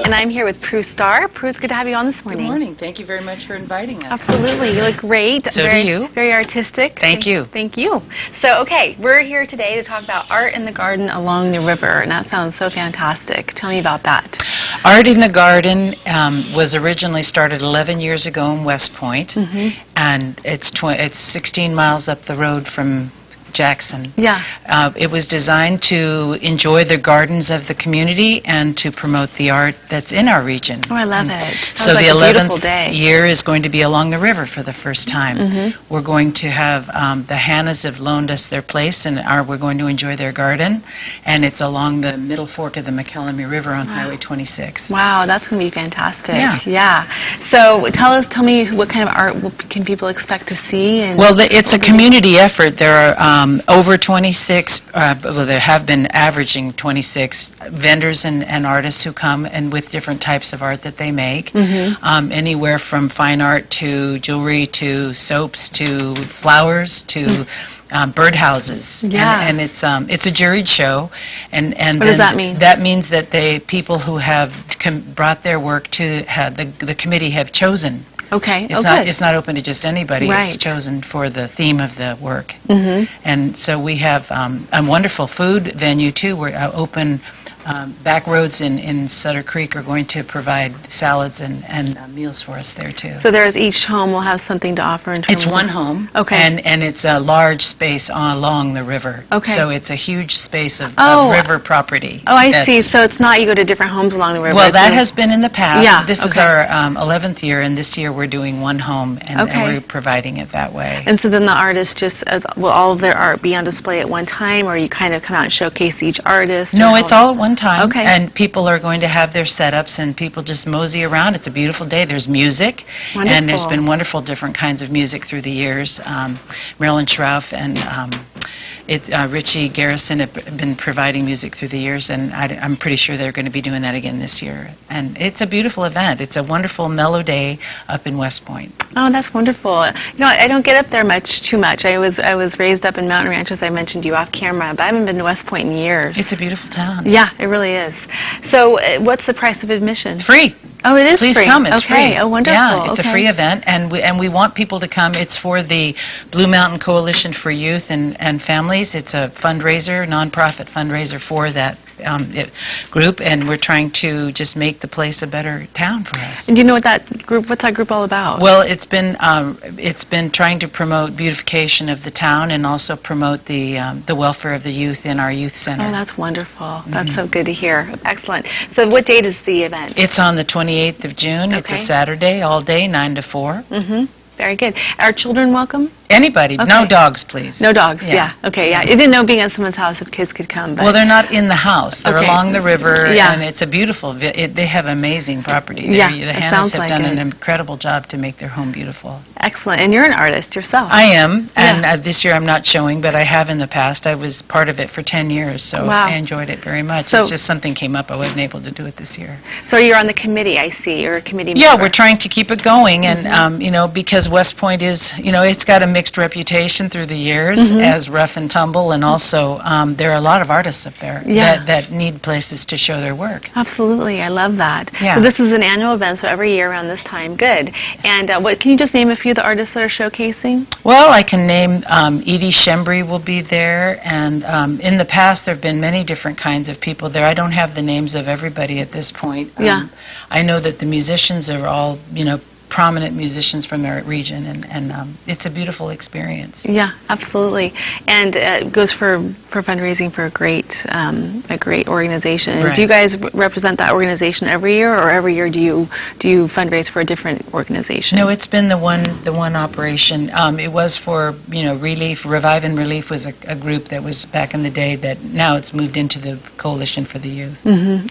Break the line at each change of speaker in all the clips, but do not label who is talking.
And I'm here with Pru Starr. Pru, it's good to have you on this morning.
Good morning. Thank you very much for inviting us.
Absolutely. You look great.
So do you.
Very artistic.
Thank you.
Thank you. So, okay, we're here today to talk about art in the garden along the river, and that sounds so fantastic. Tell me about that.
Art in the Garden was originally started 11 years ago in West Point, and it's 16 miles up the road from Jackson.
Yeah.
It was designed to enjoy the gardens of the community and to promote the art that's in our region.
Oh, I love it.
So
like
the
a
11th year is going to be along the river for the first time. We're going to have, the Hannas have loaned us their place, and we're going to enjoy their garden, and it's along the middle fork of the McElemy River on Highway 26.
Wow, that's going to be fantastic.
Yeah.
So tell me what kind of art can people expect to see? And
well, it's a community effort. There are over 26, well, there have been averaging 26 vendors and artists who come and with different types of art that they make, anywhere from fine art to jewelry to soaps to flowers to birdhouses.
Yeah.
And it's a juried show. And
what does that mean?
That means that people who have brought their work to the committee have chosen.
Okay.
It's not open to just anybody.
Right.
It's chosen for the theme of the work. And so we have a wonderful food venue too. We're open. Back roads in Sutter Creek are going to provide salads and meals for us there too.
So each home will have something to offer in terms
It's one home.
Okay.
And it's a large space along the river.
Okay.
So it's a huge space of river property.
Oh, I see. So it's not you go to different homes along the river.
Well, that has been in the past.
Yeah.
This is our 11th year, and this year we're doing one home, and we're providing it that way.
And so then the artists will all of their art be on display at one time, or you kind of come out and showcase each artist?
No, it's all at one time.
Okay.
And people are going to have their setups, and people just mosey around. It's a beautiful day. There's music.
Wonderful.
And there's been wonderful different kinds of music through the years. Marilyn Schrauf and Richie Garrison have been providing music through the years, and I'm pretty sure they're going to be doing that again this year. And it's a beautiful event. It's a wonderful, mellow day up in West Point.
Oh, that's wonderful. You know, I don't get up there too much. I was raised up in Mountain Ranch, as I mentioned to you off camera, but I haven't been to West Point in years.
It's a beautiful town.
Yeah, it really is. So what's the price of admission?
Free.
Oh, it is free.
Please come. It's free.
Oh, wonderful.
Yeah, it's a free event, and we want people to come. It's for the Blue Mountain Coalition for Youth and Families. It's a fundraiser, nonprofit fundraiser for that group, and we're trying to just make the place a better town for us.
And do you know what's that group all about?
Well, it's been trying to promote beautification of the town and also promote the welfare of the youth in our youth center.
Oh, that's wonderful. That's so good to hear. Excellent. So what date is the event?
It's on the 28th of June.
Okay.
It's a Saturday, all day, 9 to 4.
Very good. Are children welcome?
Anybody.
Okay.
No dogs, please.
No dogs, yeah. Okay, yeah. I didn't know being at someone's house if kids could come. But
well, they're not in the house. They're along the river,
Yeah.
and it's a beautiful, they have amazing property.
Yeah,
The
it
Hannas
sounds
have
like
done
it.
an incredible job to make their home beautiful.
Excellent. And you're an artist yourself.
I am, and this year I'm not showing, but I have in the past. I was part of it for 10 years, so I enjoyed it very much.
So,
it's just something came up. I wasn't able to do it this year.
So you're on the committee, I see. You're a committee member.
Yeah, we're trying to keep it going, and you know, because West Point is, you know, it's got a mixed reputation through the years as rough and tumble, and also there are a lot of artists up there that need places to show their work.
Absolutely, I love that.
Yeah.
So this is an annual event, so every year around this time. Good. And can you just name a few of the artists that are showcasing?
Well, I can name Edie Shembry will be there, and in the past there have been many different kinds of people there. I don't have the names of everybody at this point. I know that the musicians are all, you know, prominent musicians from their region, and it's a beautiful experience.
Yeah, absolutely. And it goes for fundraising for a great organization.
Right.
Do you guys represent that organization every year, or every year do you fundraise for a different organization?
No, it's been the one operation. It was for, you know, Relief. Revive and Relief was a group that was back in the day that now it's moved into the Coalition for the Youth.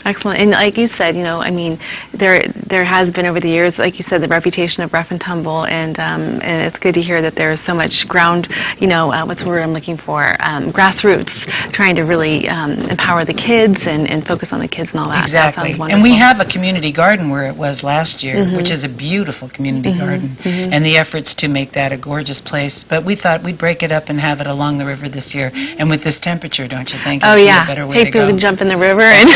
Excellent. And like you said, you know, I mean, there has been over the years, like you said, the reputation reputation of rough and tumble, and it's good to hear that there's so much ground, what's the word I'm looking for, grassroots, trying to really empower the kids and focus on the kids and all that.
Exactly.
That sounds wonderful.
And we have a community garden where it was last year, which is a beautiful community garden, and the efforts to make that a gorgeous place. But we thought we'd break it up and have it along the river this year, and with this temperature, don't you think?
Oh,
it'd be
yeah.
a better way
Hey,
to
people
go.
can jump in the river and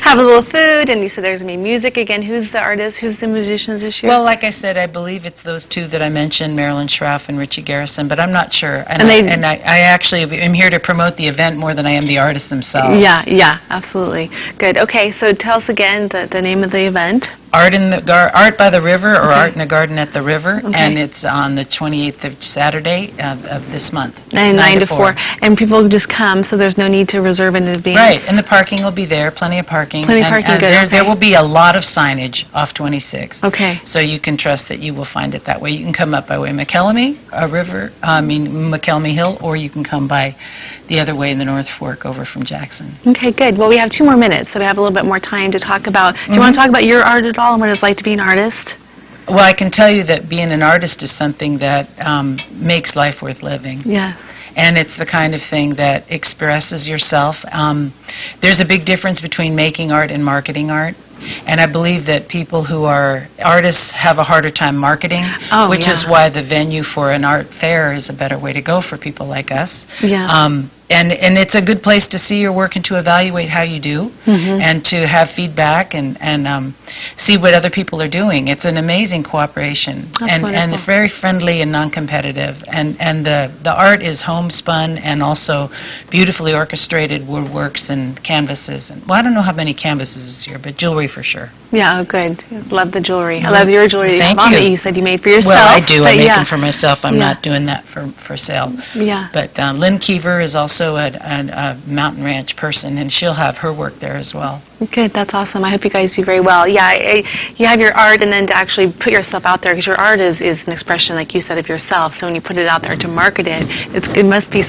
have a little food, and you said there's going to be music again. Who's the artist? Who's the musicians this year?
Well, like I said, I believe it's those two that I mentioned, Marilyn Schraff and Richie Garrison, but I'm not sure. And I actually am here to promote the event more than I am the artists themselves.
Yeah, absolutely. Good. Okay, so tell us again the name of the event.
Art by the River, or Art in the Garden at the River, and it's on the 28th of Saturday of this month.
9 to 4. And people just come, so there's no need to reserve in advance.
Right, and the parking will be there, plenty of parking.
Plenty of parking, good.
There will be a lot of signage off 26.
Okay.
So you can trust that you will find it that way. You can come up by way of McKelvey Hill, or you can come by the other way in the North Fork over from Jackson.
Okay, good. Well, we have 2 more minutes, so we have a little bit more time to talk about. Do you want to talk about your art at all and what it's like to be an artist?
Well, I can tell you that being an artist is something that makes life worth living.
Yeah.
And it's the kind of thing that expresses yourself. There's a big difference between making art and marketing art. And I believe that people who are artists have a harder time marketing, which is why the venue for an art fair is a better way to go for people like us.
Yeah.
And it's a good place to see your work and to evaluate how you do, and to have feedback and see what other people are doing. It's an amazing cooperation, and very friendly and non-competitive. And the art is homespun and also beautifully orchestrated woodworks and canvases. And, well, I don't know how many canvases this year, but jewelry for sure.
Yeah, good. Love the jewelry. I love your jewelry.
Thank
you.
That
you said you made for yourself.
Well, I do. I make them for myself. I'm not doing that for sale.
Yeah.
But Lynn Keever is also a mountain ranch person, and she'll have her work there as well.
Good. That's awesome. I hope you guys do very well. Yeah, you have your art, and then to actually put yourself out there, because your art is an expression, like you said, of yourself. So when you put it out there to market it, it must be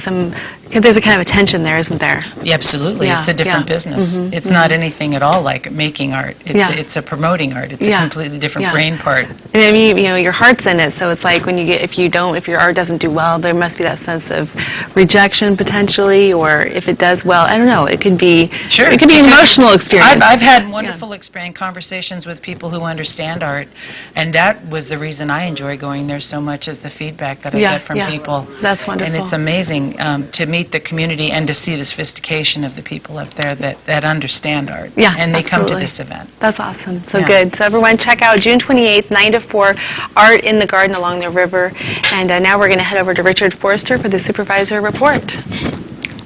there's a kind of a tension there, isn't there?
Yeah, absolutely.
Yeah,
it's a different business. It's not anything at all like making art. It's a promoting art. It's a completely different brain part.
And I mean, your heart's in it, so it's like when if your art doesn't do well, there must be that sense of rejection potentially, or if it does well, I don't know. It could be it could be an emotional experience.
I've had wonderful conversations with people who understand art, and that was the reason I enjoy going there so much, is the feedback that I get from people.
That's wonderful.
And it's amazing to meet the community and to see the sophistication of the people up there that understand art.
Yeah,
and they come to this event.
That's awesome. So good. So everyone check out June 28th, 9 to 4, Art in the Garden along the river. And now we're going to head over to Richard Forrester for the Supervisor Report.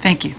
Thank you.